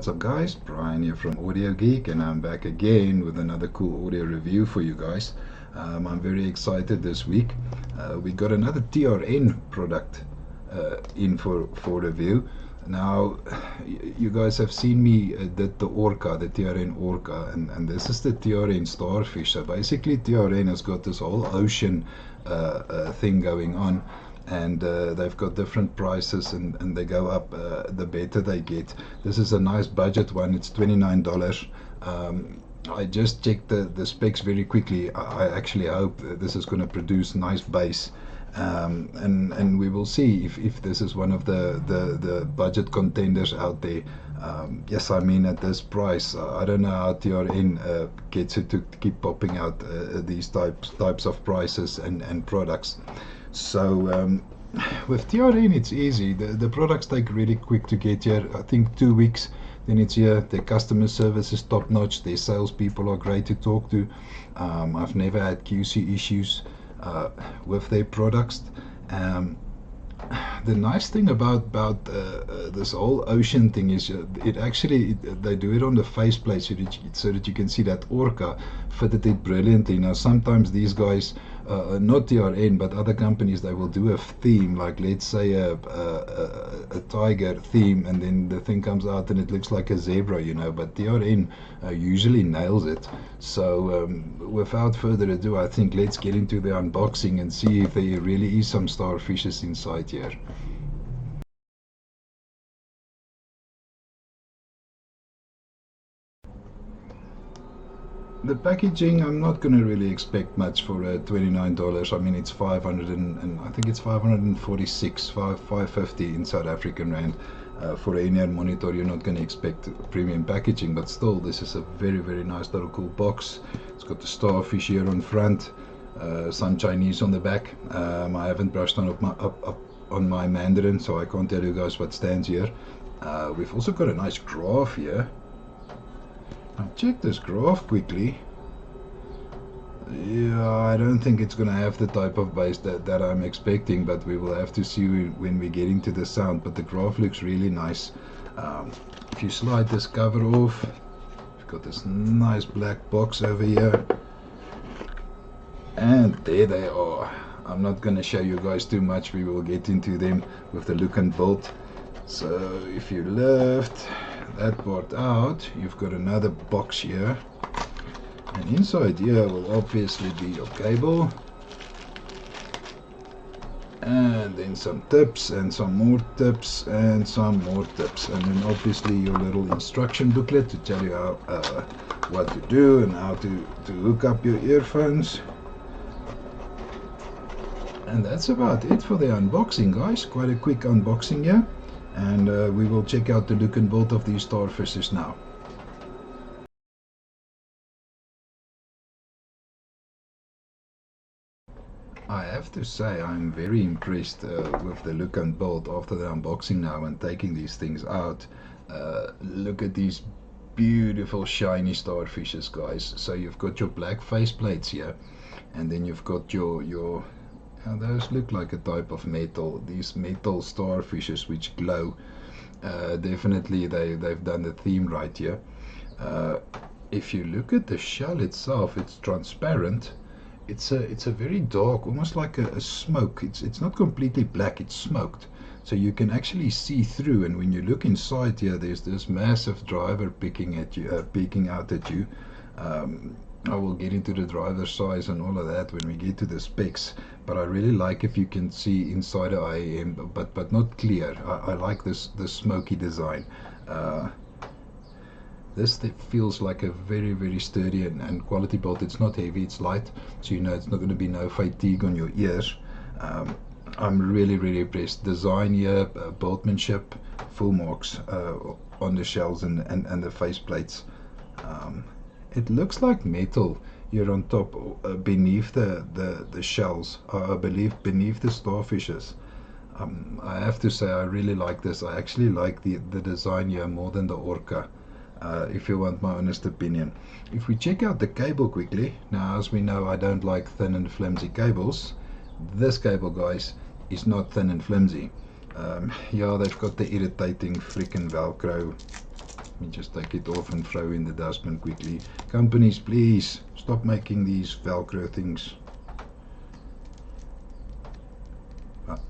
What's up guys, Brian here from Audio Geek, and I'm back again with another cool audio review for you guys. I'm very excited this week. We got another TRN product in for review. Now you guys have seen me did the Orca, the TRN Orca, and this is the TRN Starfish. So basically TRN has got this whole ocean thing going on, and they've got different prices, and they go up the better they get. This is a nice budget one. It's $29. I just checked the specs very quickly. I actually hope that this is going to produce nice bass, and we will see if this is one of the budget contenders out there. Yes, I mean at this price, I don't know how TRN gets it to keep popping out these types of prices and products. So with TRN it's easy. The products take really quick to get here. I think 2 weeks, then it's here. Their customer service is top notch. Their salespeople are great to talk to. I've never had QC issues with their products. The nice thing about this whole ocean thing is they do it on the faceplate so that you can see that Orca fitted it brilliantly. Now sometimes these guys, not TRN but other companies, they will do a theme, like let's say a tiger theme, and then the thing comes out and it looks like a zebra, you know, but TRN usually nails it. So without further ado, I think let's get into the unboxing and see if there really is some starfishes inside here. The packaging, I'm not going to really expect much for $29. I mean, it's 500 and I think it's 546, 550 in South African rand. For an in-ear monitor, you're not going to expect premium packaging, but still, this is a very nice little cool box. It's got the starfish here on front, some Chinese on the back. I haven't brushed up on my Mandarin, so I can't tell you guys what stands here. We've also got a nice graph here. Now check this graph quickly. Yeah, I don't think it's gonna have the type of bass that I'm expecting, but we will have to see when we get into the sound. But the graph looks really nice. If you slide this cover off, you've got this nice black box over here, and there they are. I'm not gonna show you guys too much. We will get into them with the look and build. So if you lift that part out, you've got another box here, and inside here will obviously be your cable, and then some tips, and some more tips, and some more tips, and then obviously your little instruction booklet to tell you how what to do and how to hook up your earphones. And that's about it for the unboxing, guys. Quite a quick unboxing here. And we will check out the look and build of these starfishes now. I have to say I'm very impressed with the look and build after the unboxing now and taking these things out. Look at these beautiful shiny starfishes, guys. So you've got your black face plates here, and then you've got your those look like a type of metal, these metal starfishes which glow. Definitely they've done the theme right here. If you look at the shell itself, it's transparent. It's a very dark, almost like a smoke. It's not completely black, it's smoked, so you can actually see through. And when you look inside here, there's this massive driver peeking out at you. I will get into the driver size and all of that when we get to the specs, but I really like if you can see inside the IAM, but not clear. I like this smoky design. This feels like a very sturdy and quality build. It's not heavy, it's light, so you know it's not going to be no fatigue on your ears. I'm really impressed. Design here, buildmanship, full marks on the shells and the face plates. It looks like metal here on top, beneath the shells, I believe beneath the starfishes. I have to say I really like this. I actually like the design here more than the Orca, if you want my honest opinion. If we check out the cable quickly, now as we know I don't like thin and flimsy cables. This cable, guys, is not thin and flimsy. Yeah, they've got the irritating freaking Velcro Let me just take it off and throw in the dustbin quickly. Companies, please stop making these Velcro things.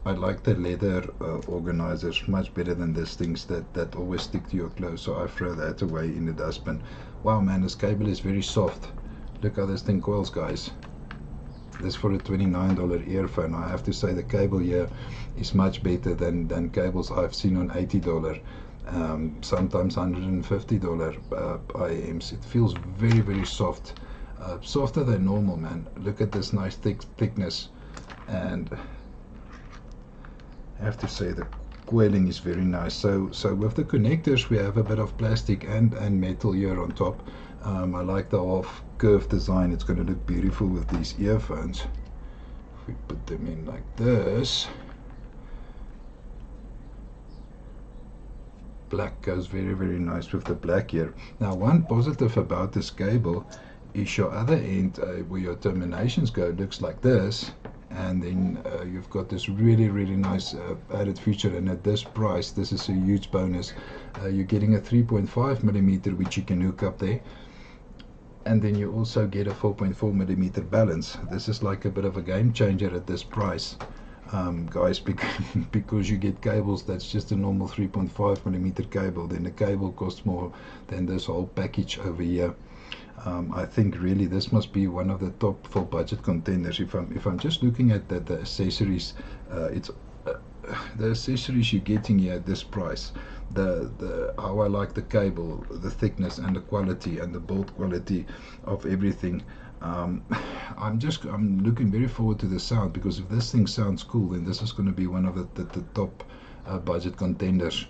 I like the leather organizers much better than these things that always stick to your clothes, so I throw that away in the dustbin. Wow man, this cable is very soft. Look how this thing coils, guys. This for a $29 earphone. I have to say the cable here is much better than cables I've seen on $80, sometimes $150 IMs. It feels very, very soft, softer than normal, man. Look at this nice thickness, and I have to say the coiling is very nice. So with the connectors we have a bit of plastic and metal here on top. I like the half curved design. It's going to look beautiful with these earphones. If we put them in like this, black goes very, very nice with the black here. Now one positive about this cable is your other end, where your terminations go, looks like this. And then you've got this really, really nice added feature, and at this price this is a huge bonus. You're getting a 3.5mm which you can hook up there, and then you also get a 4.4mm balance. This is like a bit of a game changer at this price, guys, because you get cables that's just a normal 3.5mm cable. Then the cable costs more than this whole package over here. I think really this must be one of the top for budget contenders. If I'm just looking at the accessories, it's the accessories you're getting here at this price. The how I like the cable, the thickness and the quality and the bolt quality of everything. I'm looking very forward to the sound, because if this thing sounds cool, then this is going to be one of the top budget contenders.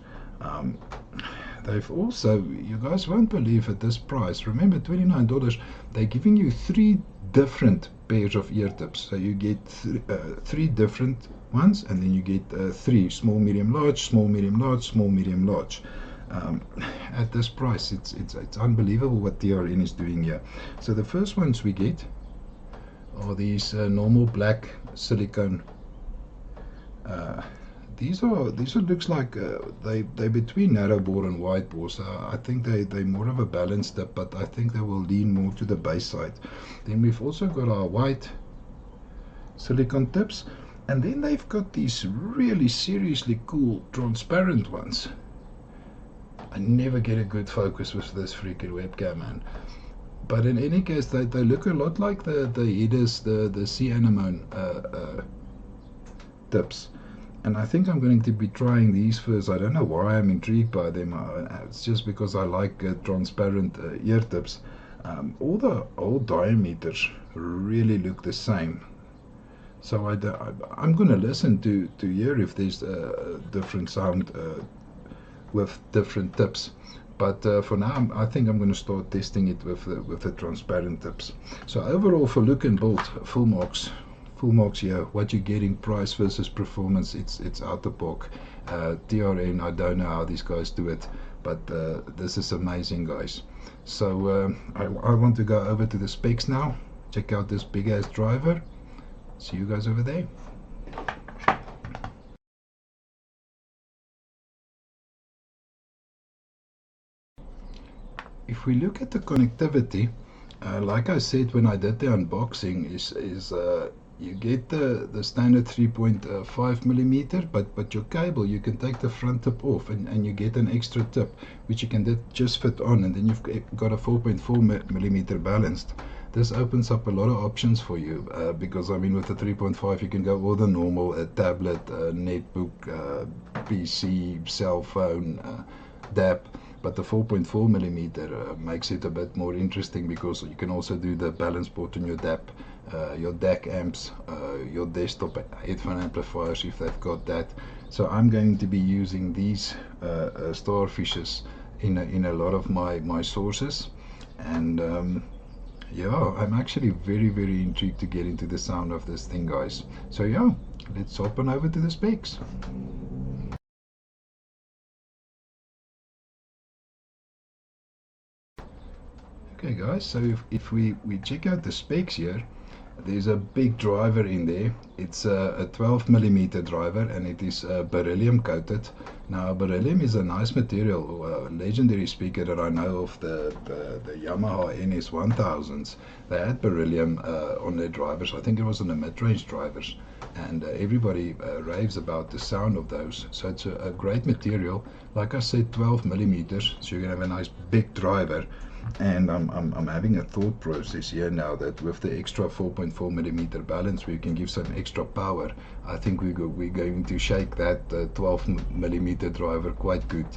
They've also, you guys won't believe at this price, remember $29, they're giving you 3 different pairs of ear tips. So you get 3 different ones, and then you get 3 small, medium, large, small, medium, large, small, medium, large. At this price, it's unbelievable what TRN is doing here. So the first ones we get are these normal black silicone. These are looks like they're between narrow bore and wide bore, so I think they're more of a balanced tip, but I think they will lean more to the bass side. Then we've also got our white silicone tips, and then they've got these really seriously cool transparent ones. I never get a good focus with this freaking webcam, man. But in any case, they look a lot like the Hedegaard, the sea anemone tips. And I think I'm going to be trying these first. I don't know why I'm intrigued by them. It's just because I like transparent ear tips. All the old diameters really look the same. So I'm going to listen to hear if there's a different sound with different tips. But for now, I think I'm going to start testing it with the transparent tips. So overall, for look and build, full marks. Full marks here. What you're getting, price versus performance, it's out the park. TRN, I don't know how these guys do it, but this is amazing, guys. So I want to go over to the specs now. Check out this big ass driver. See you guys over there. If we look at the connectivity, like I said when I did the unboxing, is you get the standard 3.5mm, but your cable, you can take the front tip off, and you get an extra tip which you can just fit on, and then you've got a 4.4mm balanced. This opens up a lot of options for you, because I mean with the 3.5 you can go all the normal, tablet, netbook, PC, cell phone, DAP. But the 4.4mm makes it a bit more interesting, because you can also do the balance board on your DAP, your DAC amps, your desktop headphone amplifiers if they've got that. So I'm going to be using these Starfishes in a lot of my sources, and yeah, I'm actually very, very intrigued to get into the sound of this thing, guys. So yeah, let's hop on over to the specs. Okay guys, so if we check out the specs here, There's a big driver in there. It's a 12 millimeter driver, and it is beryllium coated. Now beryllium is a nice material. A legendary speaker that I know of, the Yamaha NS1000s, they had beryllium on their drivers. I think it was on the mid-range drivers, and everybody raves about the sound of those. So it's a great material. Like I said, 12 millimeters, so you can have a nice big driver. And I'm having a thought process here now that with the extra 4.4 millimeter balance, we can give some extra power. I think we're going to shake that 12 millimeter driver quite good.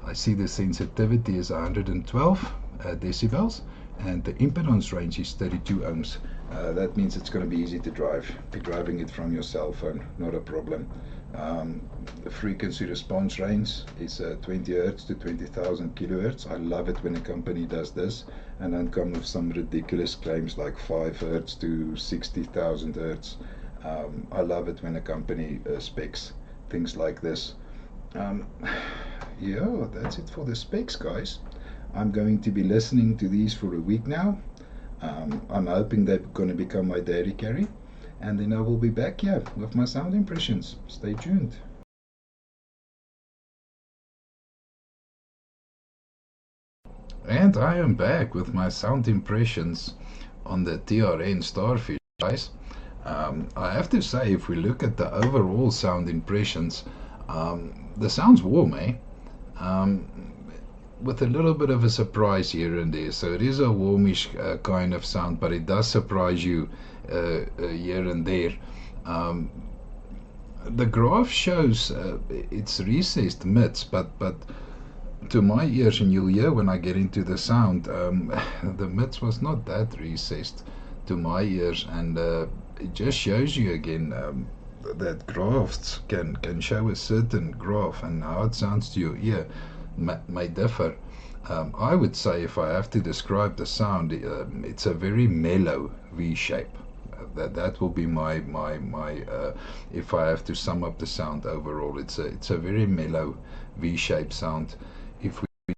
I see the sensitivity is 112 decibels, and the impedance range is 32 ohms. That means it's going to be easy to drive. Be driving it from your cell phone, not a problem. The frequency response range is 20 Hz to 20,000 kilohertz. I love it when a company does this and then come with some ridiculous claims like 5 Hz to 60,000 Hz. I love it when a company specs things like this. Yeah, that's it for the specs, guys. I'm going to be listening to these for a week now. I'm hoping they're going to become my daily carry, and then I will be back here with my sound impressions. Stay tuned. And I am back with my sound impressions on the TRN Starfish, guys. I have to say, if we look at the overall sound impressions, the sound's warm, eh? With a little bit of a surprise here and there. So it is a warmish kind of sound, but it does surprise you here and there. The graph shows it's recessed mids, but to my ears, and you'll hear when I get into the sound, the mids was not that recessed to my ears, and it just shows you again that graphs can show a certain graph, and how it sounds to your ear may differ. I would say, if I have to describe the sound, it's a very mellow V shape. That will be my if I have to sum up the sound overall, it's a very mellow V-shaped sound. If we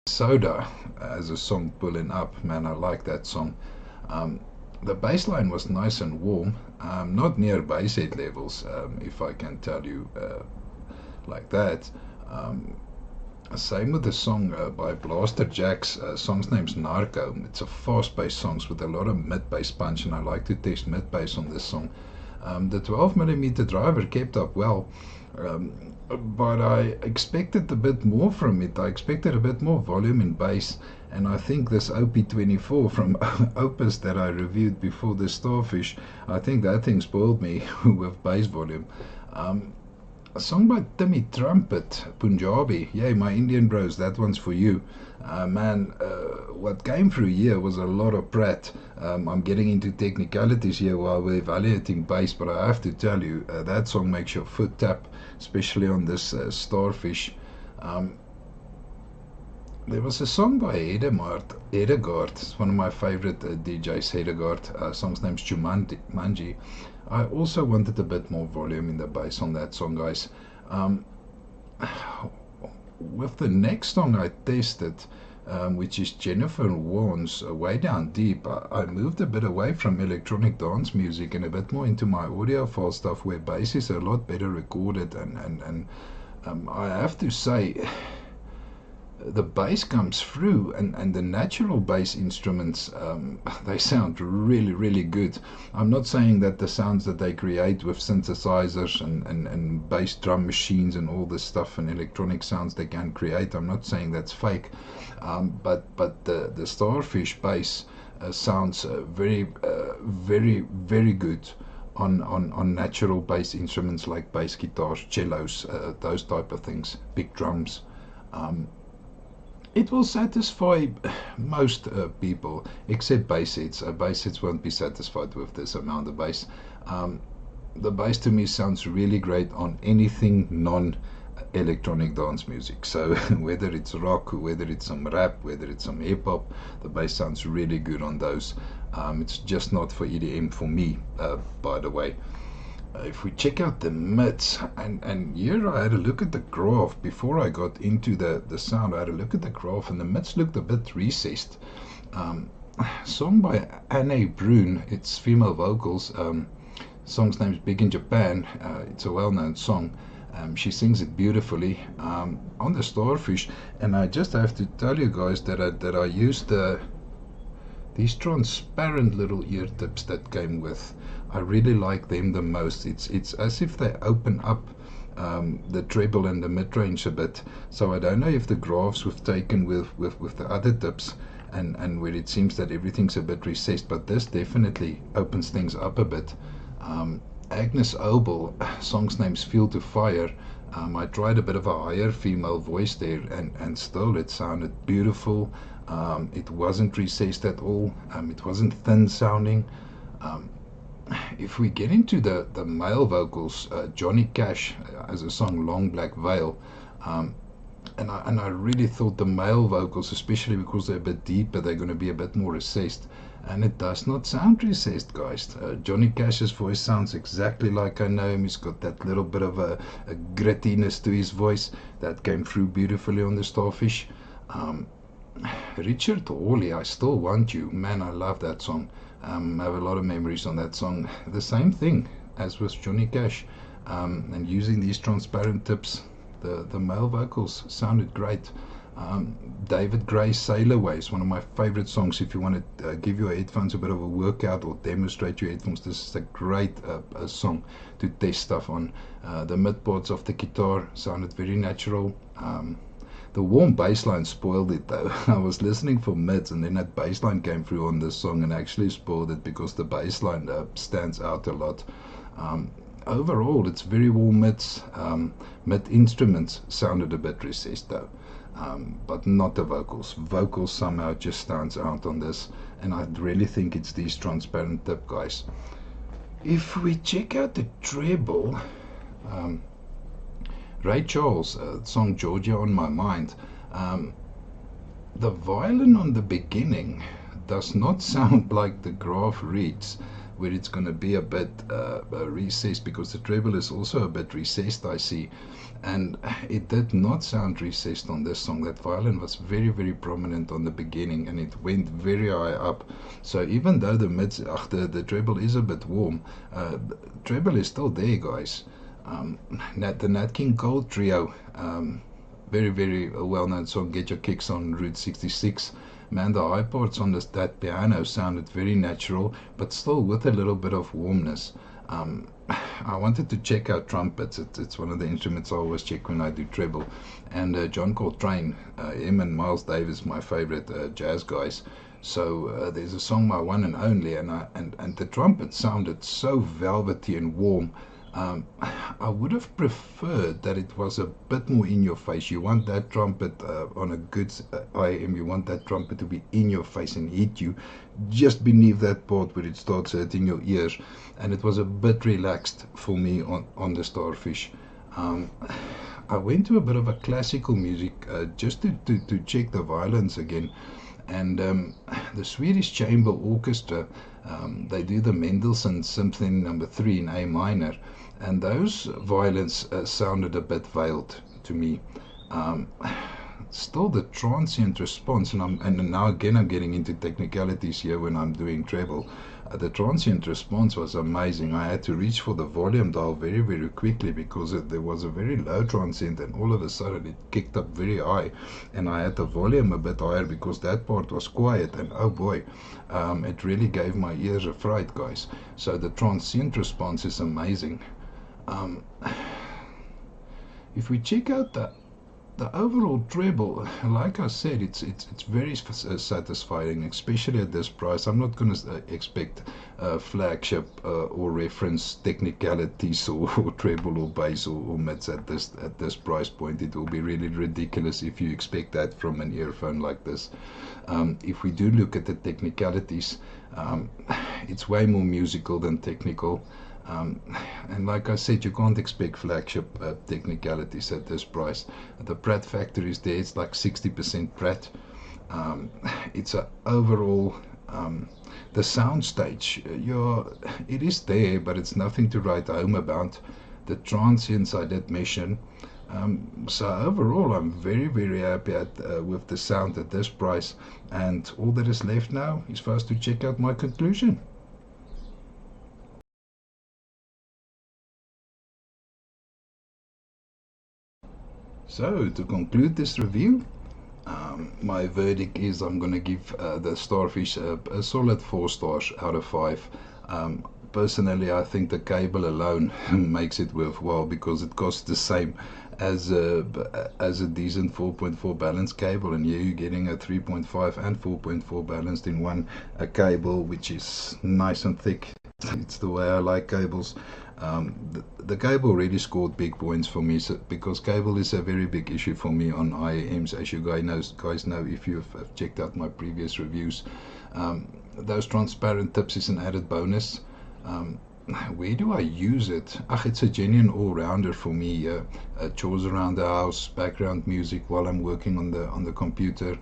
Soda as a song, Pullin Up, man, I like that song. The bass line was nice and warm, not near bass head levels, if I can tell you like that. Same with the song by Blaster Jaxx. Song's name's Narco. It's a fast-paced song with a lot of mid-bass punch, and I like to test mid-bass on this song. The 12mm driver kept up well, but I expected a bit more from it. I expected a bit more volume in bass, and I think this OP24 from Opus that I reviewed before the Starfish, I think that thing spoiled me with bass volume. A song by Timmy, Trumpet, Punjabi. Yay, my Indian bros, that one's for you. Man, what came through here was a lot of prat. I'm getting into technicalities here while we're evaluating bass, but I have to tell you, that song makes your foot tap, especially on this Starfish. There was a song by Hedegaard. It's one of my favorite DJs, Hedegaard. Song's name's Jumanji. I also wanted a bit more volume in the bass on that song, guys. With the next song I tested, which is Jennifer Warren's Way Down Deep, I moved a bit away from electronic dance music and a bit more into my audiophile stuff, where bass is a lot better recorded, and I have to say, the bass comes through, and the natural bass instruments, they sound really, really good. I'm not saying that the sounds that they create with synthesizers and bass drum machines and all this stuff and electronic sounds they can create, I'm not saying that's fake, but the Starfish bass sounds very, very good on natural bass instruments like bass guitars, cellos, those type of things, big drums. It will satisfy most people, except bass heads. Bass heads won't be satisfied with this amount of bass. The bass to me sounds really great on anything non-electronic dance music. So whether it's rock, whether it's some rap, whether it's some hip-hop, the bass sounds really good on those. It's just not for EDM for me, by the way. If we check out the mids, and here I had a look at the graph before I got into the sound. I had a look at the graph, and the mids looked a bit recessed. song by Anne Brun. It's female vocals. Song's name is Big in Japan. It's a well-known song. She sings it beautifully on the Starfish, and I just have to tell you guys that I used these transparent little ear tips that came with. I really like them the most. It's as if they open up the treble and the mid-range a bit. So I don't know if the graphs we've taken with the other tips and where it seems that everything's a bit recessed, but this definitely opens things up a bit. Agnes Obel, song's name's Feel to Fire. I tried a bit of a higher female voice there, and still it sounded beautiful. It wasn't recessed at all. It wasn't thin sounding. If we get into the male vocals, Johnny Cash has a song Long Black Veil, and I really thought the male vocals, especially because they're a bit deeper, they're going to be a bit more recessed, and it does not sound recessed, guys. Johnny Cash's voice sounds exactly like I know him. He's got that little bit of a grittiness to his voice that came through beautifully on the Starfish. Richard Hawley, I Still Want You. Man, I love that song. I have a lot of memories on that song. The same thing as with Johnny Cash. And using these transparent tips, the male vocals sounded great. David Gray's Sail Away is one of my favorite songs. If you want to give your headphones a bit of a workout or demonstrate your headphones, this is a great song to test stuff on. The mid parts of the guitar sounded very natural. The warm bass line spoiled it though. I was listening for mids, and then that bass line came through on this song and actually spoiled it because the bass line stands out a lot. Overall, it's very warm mids. Mid instruments sounded a bit recessed though, but not the vocals. Vocals somehow just stands out on this, and I really think it's these transparent tip guys. If we check out the treble, Ray Charles, song Georgia on My Mind. The violin on the beginning does not sound like the graph reads, where it's going to be a bit recessed, because the treble is also a bit recessed, I see. And it did not sound recessed on this song. That violin was very, very prominent on the beginning, and it went very high up. So even though the treble is a bit warm, the treble is still there, guys. The Nat King Cole Trio, very, very well-known song, Get Your Kicks on Route 66. Man, the high parts on that piano sounded very natural, but still with a little bit of warmness. I wanted to check out trumpets. It's one of the instruments I always check when I do treble. And John Coltrane, him and Miles Davis, my favorite jazz guys. So there's a song, My One and Only, and the trumpet sounded so velvety and warm. I would have preferred that it was a bit more in your face. You want that trumpet on a good IM, you want that trumpet to be in your face and hit you just beneath that part where it starts hurting your ears. And it was a bit relaxed for me on the Starfish. I went to a bit of a classical music just to check the violins again. And the Swedish Chamber Orchestra, they do the Mendelssohn Symphony No. 3 in A minor, and those violins sounded a bit veiled to me. Still the transient response, and now again I'm getting into technicalities here when I'm doing treble. The transient response was amazing. I had to reach for the volume dial very, very quickly because there was a very low transient, and all of a sudden it kicked up very high, and I had the volume a bit higher because that part was quiet, and oh boy, it really gave my ears a fright, guys. So the transient response is amazing. If we check out the overall treble, like I said, it's very satisfying, especially at this price. I'm not going to expect flagship or reference technicalities or treble or bass or mids at this price point. It will be really ridiculous if you expect that from an earphone like this. If we do look at the technicalities, it's way more musical than technical. And like I said, you can't expect flagship technicalities at this price. The Pratt factor is there. It's like 60% Pratt. It's a overall the soundstage. It is there, but it's nothing to write home about. The transients I did mention. So overall, I'm very happy with the sound at this price, and all that is left now is for us to check out my conclusion. So to conclude this review, my verdict is I'm going to give the Starfish a solid 4 stars out of 5. Personally, I think the cable alone makes it worthwhile because it costs the same as a decent 4.4 balance cable, and here you're getting a 3.5 and 4.4 balanced in one cable, which is nice and thick. It's the way I like cables. The cable really scored big points for me, so, because cable is a very big issue for me on IAMs, as you guys know if you've checked out my previous reviews. Those transparent tips is an added bonus. Where do I use it? It's a genuine all-rounder for me. Chores around the house, background music while I'm working on the computer.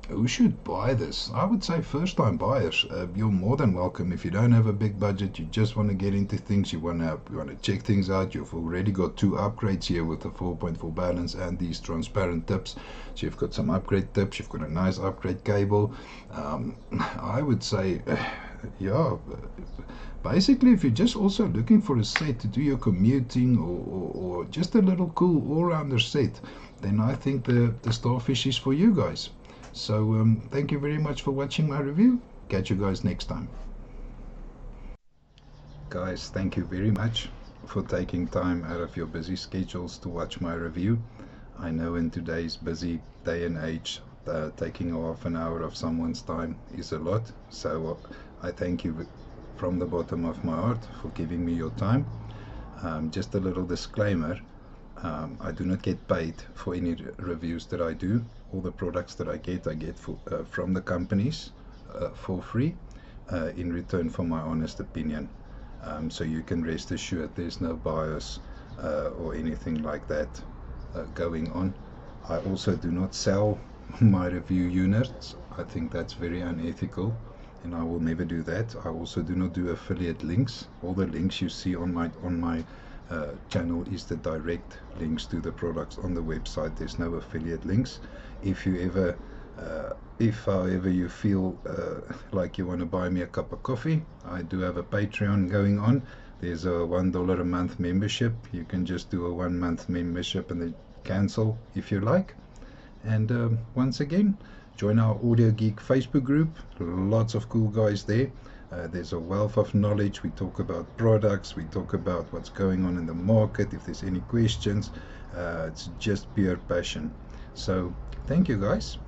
Who should buy this? I would say first-time buyers. You're more than welcome. If you don't have a big budget, you just want to get into things, you want to check things out. You've already got 2 upgrades here with the 4.4 balance and these transparent tips. So you've got some upgrade tips. You've got a nice upgrade cable. I would say, yeah. Basically, if you're just also looking for a set to do your commuting or just a little cool all-rounder set, then I think the Starfish is for you guys. So thank you very much for watching my review. Catch you guys next time. Guys, thank you very much for taking time out of your busy schedules to watch my review. I know in today's busy day and age, taking half an hour of someone's time is a lot. So I thank you from the bottom of my heart for giving me your time. Just a little disclaimer. I do not get paid for any reviews that I do. All the products that I get from the companies for free in return for my honest opinion. So you can rest assured there's no bias or anything like that going on. I also do not sell my review units. I think that's very unethical, and I will never do that. I also do not do affiliate links. All the links you see on my channel is the direct links to the products on the website. There's no affiliate links. If however you feel like you want to buy me a cup of coffee, I do have a Patreon going on. There's a $1 a month membership. You can just do a 1 month membership and then cancel if you like. And once again, join our Audio Geek Facebook group. Lots of cool guys there. There's a wealth of knowledge. We talk about products, we talk about what's going on in the market. If there's any questions, it's just pure passion. So thank you guys.